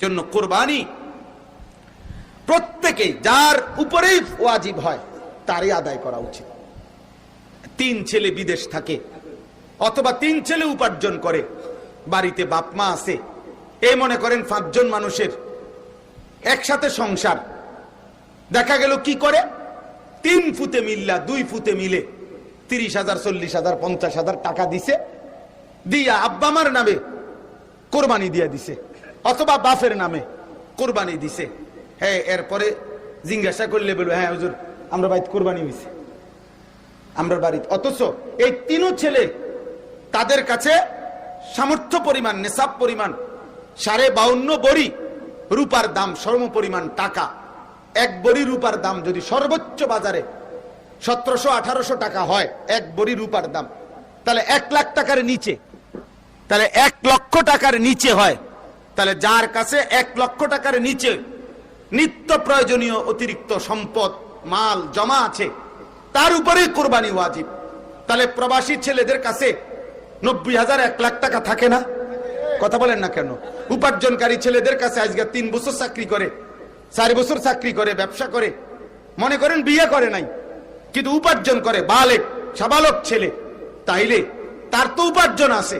জন্য কুরবানি প্রত্যেকে যার উপরেই ওয়াজিব হয় তারই আদায় করা উচিত। 3 ছেলে বিদেশ থাকে অথবা 3 ছেলে উপার্জন করে, বাড়িতে বাপ মা আছে, এই মনে করেন 5 জন মানুষের একসাথে সংসার, দেখা গেল কি করে 3 ফুতে মিল্লা 2 ফুতে মিলে 30,000 40,000 50,000 টাকা দিছে, দিয়া আব্বা মার নামে কোরবানি দিয়ে দিছে অথবা বাপের নামে কোরবানি দিছে। হ্যাঁ, এরপরে জিজ্ঞাসা করলে বলবে হ্যাঁ হুজুর আমরা বাড়িতে কোরবানি হয়েছে আমরা বাড়িতে, অথচ এই 3 ছেলে তাদের কাছে সামর্থ্য পরিমাণ নেশাব পরিমাণ 52.5 বড়ি রূপার দাম সম পরিমাণ টাকা। 1 বড়ি রূপার দাম যদি সর্বোচ্চ বাজারে 1700-1800 টাকা হয় 1 বড়ি রূপার দাম, তাহলে 1 লাখ টাকার নিচে, তাহলে 1 লক্ষ টাকার নিচে হয়, তাহলে যার কাছে 1 লক্ষ টাকার নিচে নিত্য প্রয়োজনীয় অতিরিক্ত সম্পদ মাল জমা আছে তার উপরে কোরবানি ওয়াজিব। তাহলে প্রবাসী ছেলেদের কাছে 90,000 1 লাখ টাকা থাকে না? কথা বলেন না কেন? উপার্জনকারী ছেলেদের কাছে আজকে 3 বছর চাকরি করে 4 বছর চাকরি করে ব্যবসা করে, মনে করেন বিয়ে করে নাই কিন্তু উপার্জন করে, বালেক সাবালক ছেলে, তাইলে তার তো উপার্জন আছে,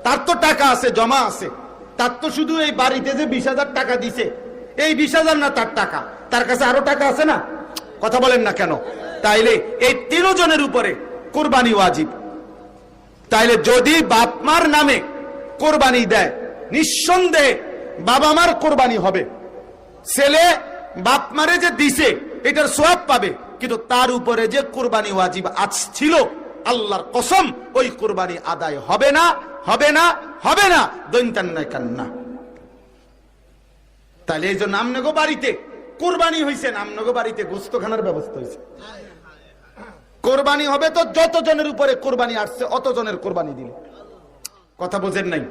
তার তো টাকা আছে জমা আছে, তার তো শুধু এই বাড়িতে যে 20,000 টাকা দিছে এই 20,000 না তার টাকা, তার কাছে আরো টাকা আছে না? কথা বলেন না কেন? তাইলে এই 3 জনের উপরে কোরবানি ওয়াজিব। তাইলে যদি বাপ মার নামে কোরবানি দেয় নিঃসন্দেহে বাবা মার কোরবানি হবে, ছেলে বাপ মারে যে দিছে এটার সওয়াব পাবে, কিন্তু তার উপরে যে কোরবানি ওয়াজিব ছিল আল্লাহর কসম ওই কোরবানি আদায় হবে না, হবে না, হবে না, দৈন্তান্নায় কান্না। তাহলে এই জন্য আমনগো বাড়িতে কোরবানি হয়েছে, আমনগো বাড়িতে গোস্তখানার ব্যবস্থা হয়েছে। কোরবানি হবে তো যত জনের উপরে কোরবানি আসছে অত জনের কোরবানি দিলে। কথা বোঝেন নাই?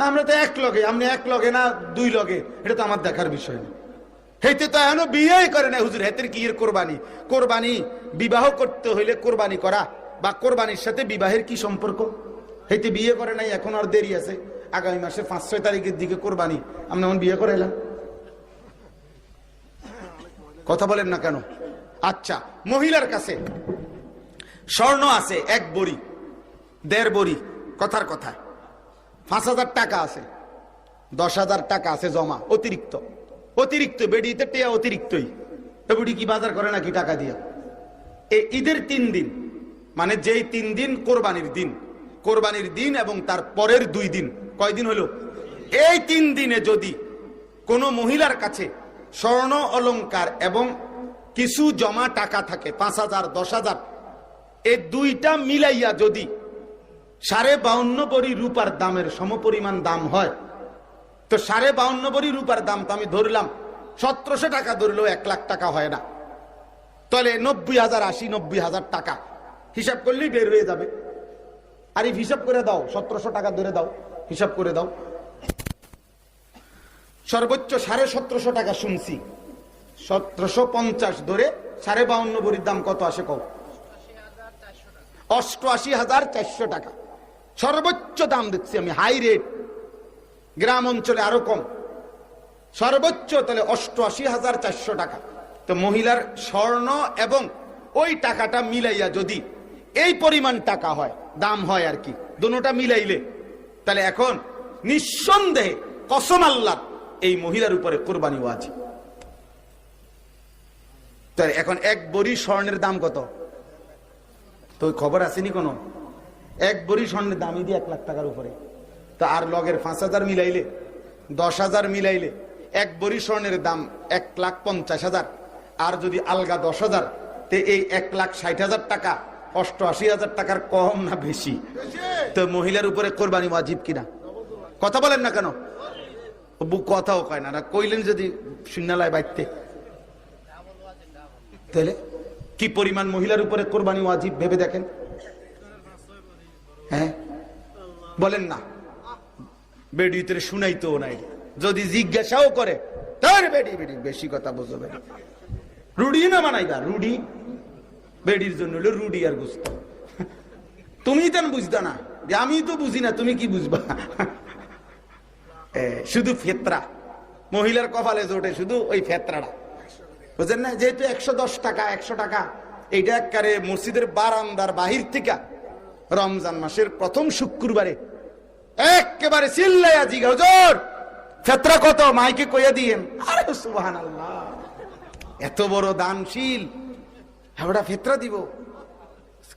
আমরা তো 1 লগে, আপনি 1 লগে না 2 লগে, এটা তো আমার দেখার বিষয় না। হেতে তো এখনো বিয়েই করে না হুজুর, হেতের কি এর কোরবানি? কোরবানি বিবাহ করতে হইলে কোরবানি করা বা কোরবানির সাথে বিবাহের কি সম্পর্ক? হেতে বিয়ে করে নাই, এখন আর দেরি আছে, আগামী মাসে 5-6 তারিখের দিকে কোরবানি, আপনি এখন বিয়ে করে এলাম। কথা বলেন না কেন? আচ্ছা, মহিলার কাছে স্বর্ণ আছে 1 বড়ি 1.5 বড়ি, কথার কথা 5,000 টাকা আছে, 10,000 টাকা আছে জমা অতিরিক্ত, অতিরিক্ত বেডিতে টেয়া অতিরিক্তই, এ বুড়ি কি বাজার করে নাকি টাকা দিয়া? এই ঈদের 3 দিন মানে যেই 3 দিন কোরবানির দিন এবং তার পরের 2 দিন, কয় দিন হলো? এই 3 দিনে যদি কোনো মহিলার কাছে স্বর্ণ অলংকার এবং কিছু জমা টাকা থাকে 5,000 10,000, এই 2টা মিলাইয়া যদি 52.5 বড়ি রূপার দামের সমপরিমাণ দাম হয়, তো 52.5 বড়ি রূপার দাম তো আমি ধরলাম 1700 টাকা, ধরলেও 1 লাখ টাকা হয় না, তাহলে 90,000 80-90,000 টাকা হিসাব করলেই বের হয়ে যাবে। আর এই হিসাব করে দাও, 1700 টাকা ধরে দাও, হিসাব করে দাও, সর্বোচ্চ 1750 টাকা শুনছি, 1750 ধরে 52.5 বড়ির দাম কত আসে কও? 88,400 টাকা সর্বোচ্চ দাম দেখছি আমি, হাই রেট, গ্রাম অঞ্চলে আরো কম, সর্বোচ্চ তাহলে 88,400 টাকা। তো মহিলার স্বর্ণ এবং ওই টাকাটা মিলাইয়া যদি এই পরিমাণ টাকা হয়, দাম হয় আর কি, দুটোটা মিলাইলে, তাহলে এখন নিঃসন্দেহে কসম আল্লাহ এই মহিলার উপরে কোরবানি ওয়াজিব। তাহলে এখন 1 বড়ি স্বর্ণের দাম কত? তো খবর আসেনি কোনো? 1 বড়ি স্বর্ণের দামই দিয়ে 1 লাখ টাকার উপরে, তো আর লগের 5,000 মিলাইলে 10,000 মিলাইলে 1 বড়ি স্বর্ণের দাম 1,50,000, আর যদি আলগা 10,000, তে এই 1,60,000 টাকা 88,000 টাকার কম না বেশি? তো মহিলার উপরে কোরবানি ওয়াজিব কিনা? কথা বলেন না কেন? কথাও কয় না, কইলেন যদি শূন্যালয় বাইতে, তাহলে কি পরিমাণ মহিলার উপরে কোরবানি ওয়াজিব ভেবে দেখেন। হ্যাঁ বলেন না, বেডিতে শুনাইতো নাই, যদি জিজ্ঞাসাও করে তার বেডি বেশি কথা বুঝো, বেডি রুডি না মানাইবা, রুডি বেডির জন্য হলো রুডি আর গোস্ত। তুমি তেন বুঝতা না, যে আমি তো বুঝি না, তুমি কি বুঝবা? শুধু ফেতরা মহিলার কপালে জোটে শুধু ওই ফেতরাটা, বুঝলেন না? যেহেতু 110 টাকা 100 টাকা, এইটা একেবারে মসজিদের বারান্দার বাহির থেকে রমজান মাসের প্রথম শুক্রবারে একেবারে চিল্লাইয়া জিগা, হুজুর ফেতরা কত, মাইকে কইয়া দিয়েন। আরে সুবহানাল্লাহ, এত বড় দানশীল, ওটা ফেতরা দিব?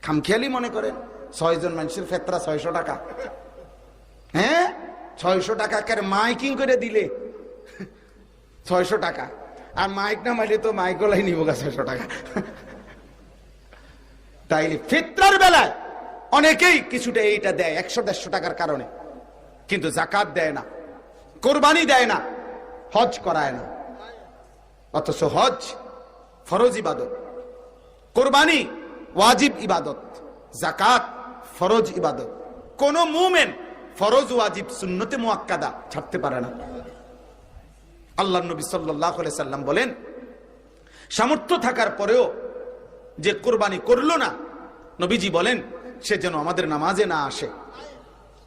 খামখেয়ালি মনে করেন 6 জন মানুষের ফেতরা 600 টাকা। হ্যাঁ 600 টাকা একেবারে মাইকিং করে দিলে 600 টাকা, আর মাইক না মাইলে তো মাইক গলাই নিব 600 টাকা। তাইলে ফিতরার বেলায় অনেকেই কিছুটা এইটা দেয় 100-150 টাকার কারণে, কিন্তু যাকাত দেয় না, কোরবানি দেয় না, হজ করায় না। অথচ হজ ফরজ ইবাদত, কোরবানি ওয়াজিব ইবাদত, যাকাত ফরজ ইবাদত। কোন মুমিন ফরজ ওয়াজিব সুন্নতে মুআক্কাদা ছাড়তে পারে না। আল্লাহর নবী সাল্লাল্লাহু আলাইহি সাল্লাম বলেন, সামর্থ্য থাকার পরেও যে কোরবানি করলো না, নবীজি বলেন সে যেন আমাদের নামাজে না আসে।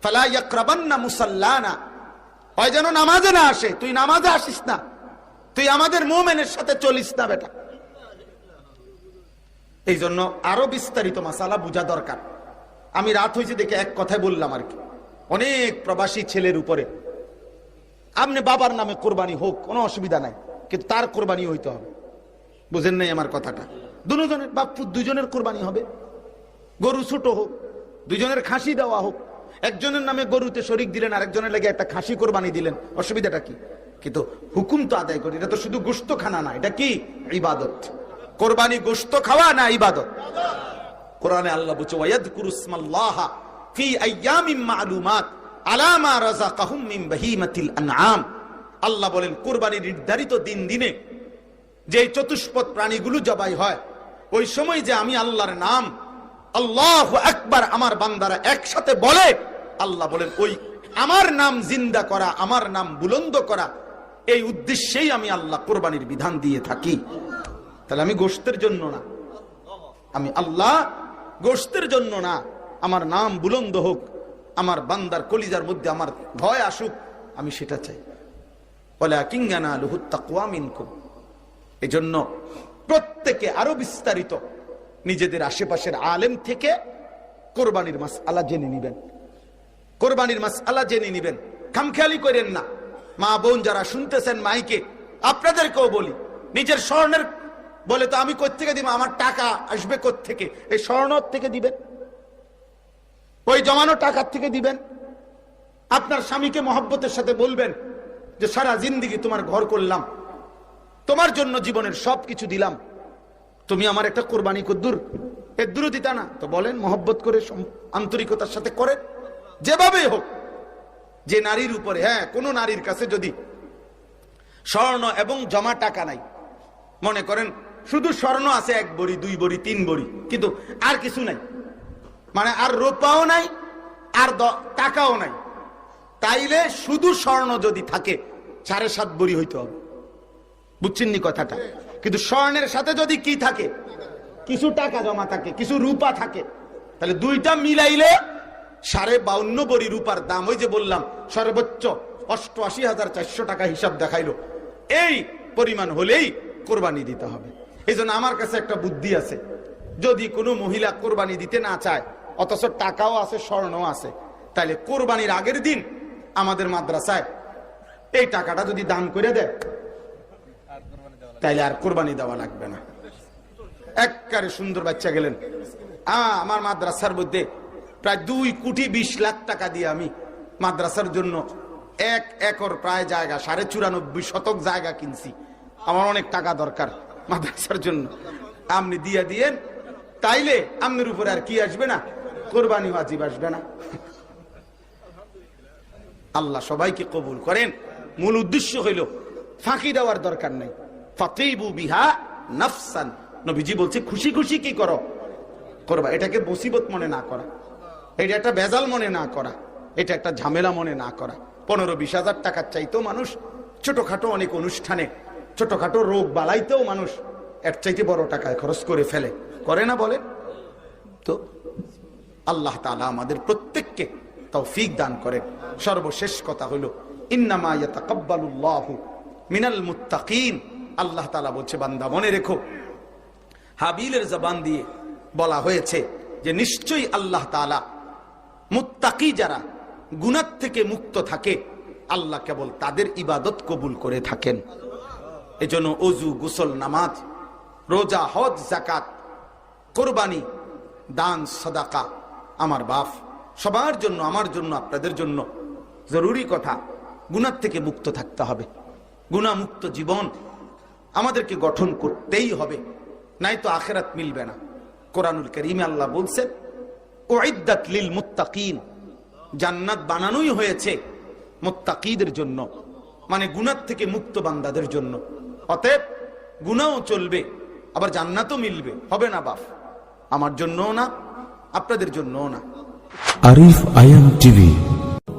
ফালা ইয়াকরাবান্না মুসাল্লানা, হয় যেন নামাজে না আসে। তুই নামাজে আসিস না, তুই আমাদের মুমিনের সাথে চলিস না বেটা। এই জন্য আরো বিস্তারিত মাসালা বোঝা দরকার। আমি রাত হয়েছে দেখে এক কথায় বললাম আর কি। অনেক প্রবাসী ছেলের উপরে আপনি বাবার নামে কোরবানি হোক, কোনো অসুবিধা নাই, কিন্তু তার কোরবানি হইতে হবে। বুঝেন নাই আমার কথাটা? দুজনের বাপু দুজনের কোরবানি হবে। গরু ছোট হোক, দুজনের খাসি দেওয়া হোক। একজনের নামে গরুতে শরিক দিলেন, আরেকজনের লাগে একটা খাসি কোরবানি দিলেন, অসুবিধাটা কি? কিন্তু হুকুম তো আদায় করি। এটা তো শুধু গোশত খানা না, এটা কি ইবাদত। কোরবানি গোশত খাওয়া না ইবাদত। কোরআনে আল্লাহ বলছে, ওয়ায়াযকুরুসমাল্লাহ ফি আইয়ামিম মা'লুমাত আলা মা রাযাকাহুম মিন বাহিমাতিল আনআম। আল্লাহ বলেন কোরবানির নির্ধারিত দিনে যে চতুষ্পদ প্রাণীগুলো জবাই হয়, ওই সময় যে আমি আল্লাহর নাম আল্লাহু আকবার আমার বান্দারা একসাথে বলে, আল্লাহ বলেন ওই আমার নাম জিন্দা করা, আমার নাম বুলন্দ করা, এই উদ্দেশ্যেই আমি আল্লাহ কোরবানির বিধান দিয়ে থাকি। তাহলে আমি গোশতের জন্য না, আমি আল্লাহ গোশতের জন্য না, আমার নাম বুলন্দ হোক, আমার বান্দার কলিজার মধ্যে আমার ভয় আসুক, আমি সেটা চাই। ওয়ালাকিন ইয়ানালুহুত তাকওয়া মিনকুম। এজন্য প্রত্যেকে আরো বিস্তারিত নিজেদের আশেপাশের আলেম থেকে কোরবানির মাসআলা জেনে নেবেন, কোরবানির মাসআলা জেনে নেবেন। খামখেয়ালি করেন না। মা বোন যারা শুনতেছেন মাইকে, আপনাদেরকেও বলি, নিজের স্বর্ণের বলে তো আমি কোত্থেকে দিব, আমার টাকা আসবে কোত্থেকে? এই স্বর্ণ থেকে দিবেন, ওই জমানো টাকার থেকে দিবেন। আপনার স্বামীকে মহব্বতের সাথে বলবেন যে সারা জিন্দেগি তোমার ঘর করলাম, তোমার জন্য জীবনের সবকিছু দিলাম, তুমি আমার একটা কোরবানি কদ্দুর এদ্দুরও দিতা না? তো বলেন, মহব্বত করে আন্তরিকতার সাথে করেন, যেভাবে হোক। যে নারীর উপরে, হ্যাঁ কোন নারীর কাছে যদি স্বর্ণ এবং জমা টাকা নাই, মনে করেন শুধু স্বর্ণ আছে 1 ভরি 2 ভরি 3 ভরি, কিন্তু আর কিছু নাই, মানে আর রূপাও নাই আর টাকাও নাই, তাইলে শুধু স্বর্ণ যদি থাকে 7.5 ভরি হইতে হবে। বুঝছেন নি কথাটা? কিন্তু স্বর্ণের সাথে যদি কি থাকে, কিছু টাকা জমা থাকে, কিছু রূপা থাকে, তাহলে দুইটা মিলাইলে 52.5 ভরি রূপার দাম। ওই যে বললাম সর্বোচ্চ 88,400 টাকা হিসাব দেখাইলো। এই পরিমাণ হলেই কোরবানি দিতে হবে। এই জন্য আমার কাছে একটা বুদ্ধি আছে, যদি কোনো মহিলা কোরবানি দিতে না চায়, অথচ টাকাও আছে স্বর্ণও আছে, তাহলে কোরবানির আগের দিন আমাদের মাদ্রাসায় এই টাকাটা যদি দান করে দেয়, তাইলে আর কোরবানি দেওয়া লাগবে না। একবারে সুন্দর বাচ্চা গেলেন। আমার মাদ্রাসার মধ্যে প্রায় 2,20,00,000 টাকা দিয়ে আমি মাদ্রাসার জন্য 1 একর প্রায় জায়গা, 94.5 শতক জায়গা কিনছি। আমার অনেক টাকা দরকার মাদ্রাসার জন্য, আপনি দিয়ে দিয়েন, তাইলে আপনার উপরে আর কি আসবে না? কোরবানি ওয়াজিব আসবে না। আল্লাহ সবাইকে কবুল করেন। মূল উদ্দেশ্য হইল ফাঁকি দেওয়ার দরকার নেই। ফাতিবু বিহা নাফসান, নবীজি বলছে খুশি খুশি কি করো, করবা। এটাকে মুসিবত মনে না করা, এটা একটা বেজাল মনে না করা, এটা একটা ঝামেলা মনে না করা। 15-20 হাজার টাকার চাইতেও মানুষ ছোটখাটো অনেক অনুষ্ঠানে, ছোটখাটো রোগ বালাইতেও মানুষ এর চাইতে বড় টাকায় খরচ করে ফেলে, করে না বলে? তো আল্লাহ তাআলা আমাদের প্রত্যেককে তৌফিক দান করেন। সর্বশেষ কথা হলো, ইন্নামা ইয়াতাকাব্বালুল্লাহু মিনাল মুত্তাকিন। আল্লাহ তাআলা বলছে, বান্দা মনে রেখো, হাবিলের জবান দিয়ে বলা হয়েছে যে নিশ্চয়ই আল্লাহ তাআলা মুত্তাকি যারা গুনাহ থেকে মুক্ত থাকে, আল্লাহ কেবল তাদের ইবাদত কবুল করে থাকেন। এজন্য ওযু, গোসল, নামাজ, রোজা, হজ, যাকাত, কোরবানি, দান, সাদাকা আমার বাপ সবার জন্য, আমার জন্য, আপনাদের জন্য জরুরি কথা। গুনাহ থেকে মুক্ত থাকতে হবে। গুনাহ মুক্ত জীবন আমাদেরকে গঠন করতেই হবে, নাই তো আখিরাত মিলবে না। কোরআনুল কারীমে আল্লাহ বলছেন, উইদ্দাত লিল মুত্তাকিন, জান্নাত বানানোই হয়েছে মুত্তাকিদের জন্য, মানে গুনাহ থেকে মুক্ত বান্দাদের জন্য। অতএব গুনাহও চলবে, আবার জান্নাতও মিলবে। হবে না বাপ, আমার জন্যও না, আপনাদের জন্যও না। আরিফ আয়ান টিভি,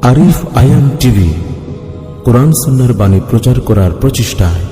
আরিফ আয়ান টিভি, কোরআন সুন্নাহর বাণী প্রচার করার প্রচেষ্টায়